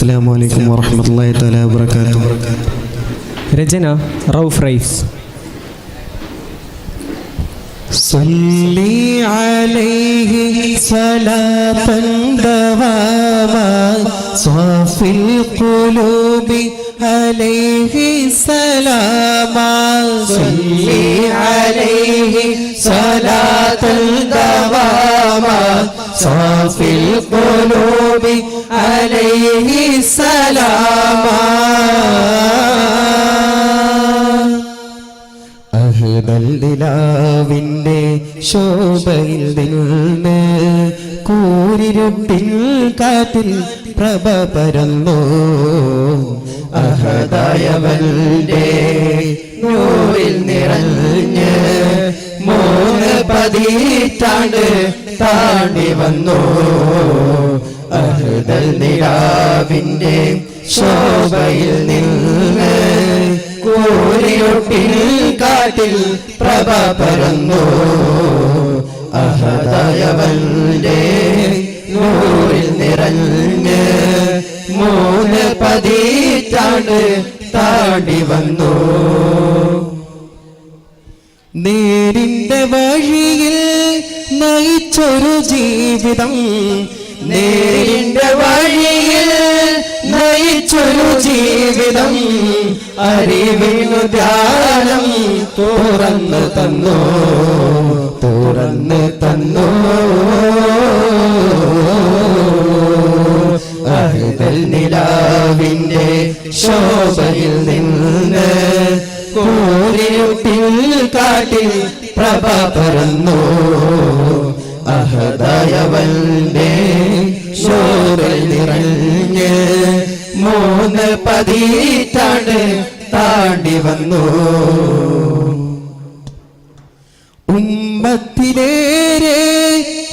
അസ്സലാമു അലൈക്കും വറഹ്മത്തുള്ളാഹി തആല വബറകാതുഹു. രചന റൌഫ് റൈസ്. സല്ലി അലൈഹി സ്വലാത്തൻ ദവാമാ സ്വാഫിൽ ഖുലൂബി അലൈഹി സലാമാ. സല്ലി അലൈഹി സ്വലാത്തൻ ദവാമാ സ്വാഫിൽ ഖുലൂബി അലൈഹി സലാമാ. അഹ്ദൽദിലാവിൻ്റെ ശോഭയിൽ നിന്ന് കൂരിരുട്ടിൽ കാറ്റിൽ പ്രഭ പരന്നു. അഹദായവന്റെ നൂറിൽ നിറഞ്ഞ് 3 പതിറ്റാണ്ട് താണ്ടി വന്നു. അഹ്ദൽദിലാവിൻ്റെ ശോഭയിൽ നിന്ന് കൂരിരുട്ടിൽ കാറ്റിൽ പ്രഭ പരന്നു. അഹദായവന്റെ നൂറിൽ നിറഞ്ഞ് 3 പതിറ്റാണ്ട് താണ്ടി വന്നു. നേരിന്റെ വഴിയിൽ നയിച്ചൊരു ജീവിതം, നേരിന്റെ വഴിയിൽ നയിച്ചൊരു ജീവിതം, അറിവിനു ധ്യാനം തുറന്നു തന്നു, തുറന്നു തന്നു. അഹ്ദൽദിലാവിൻ്റെ ശോഭയിൽ നിന്ന് കൂരിരുട്ടിൽ കാറ്റിൽ പ്രഭ പരന്നു. അഹദായവന്റെ നൂറിൽ നിറഞ്ഞ് 3 പതിറ്റാണ്ട് താണ്ടി വന്നു. ഉമ്മത്തിലേറെ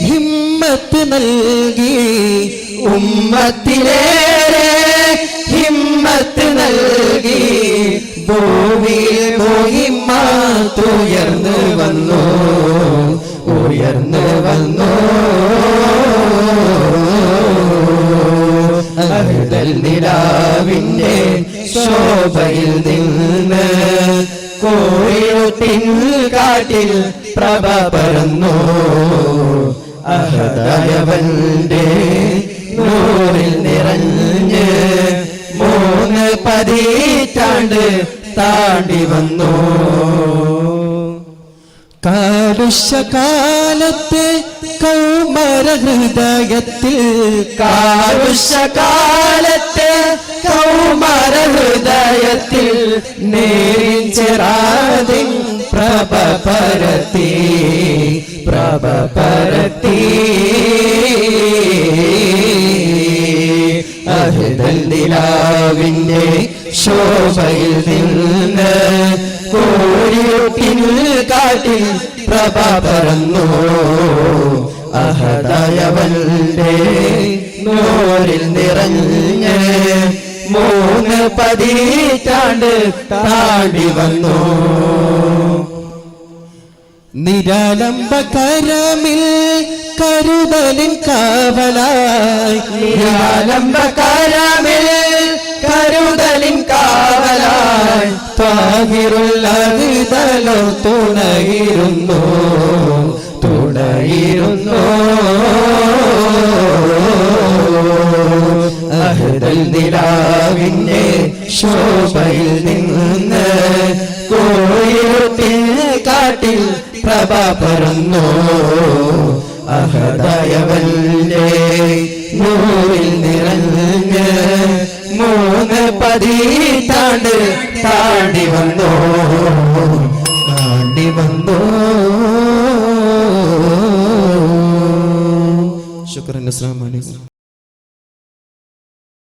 ഹിമ്മത്ത് നൽകി, ഉമ്മത്തിലേറെ ഹിമ്മത്ത് നൽകി, ഭൂമിയിൽ മുഹിമ്മത്തുയർന്നു വന്നു, ഉയർന്നു വന്നു. അഹ്ദൽദിലാവിൻ്റെ ശോഭയിൽ നിന്ന് കൂരിരുട്ടിൻ കാറ്റിൽ പ്രഭ പരന്നു. അഹദായവന്റെ നൂറിൽ നിറഞ്ഞ് 3 പതിറ്റാണ്ട് താണ്ടി വന്നു. കാലുഷ്യകാലത്തെ കൗമാര ഹൃദയത്തിൽ, കാലുഷ്യകാലത്തെ കൗമാര ഹൃദയത്തിൽ നേരിൻ ചിറാതിൻ പ്രഭ പരത്തി, പ്രഭ പരത്തി. അഹ്ദൽദിലാവിൻ്റെ ശോഭയിൽ നിന്ന് കൂരിരുട്ടിൽ കാറ്റിൽ പ്രഭ പരന്നു. അഹദായവന്റെ നൂറിൽ നിറഞ്ഞ് 3 പതിറ്റാണ്ട് താണ്ടി വന്നു. നിരാലംബ കരമിൽ കരുതലിൻ കാവലായി, നിരാലംബ കരമിൽ കരുതലിൻ കാവലായി, ത്വാഹിറുൽ അഹ്ദലോ തുണയിരുന്നു, തുണയിരുന്നു. അഹ്ദൽദിലാവിൻ്റെ ശോഭയിൽ നിന്ന് കൂരിരുട്ടിൽ കാറ്റിൽ പ്രഭ പരന്നു. അഹദായവന്റെ നൂറിൽ നിറഞ്ഞ് 3 പതിറ്റാണ്ട് താണ്ടി വന്നു, താണ്ടി വന്നു. ശുക്രൻ. അസ്സലാമു അലൈക്കും.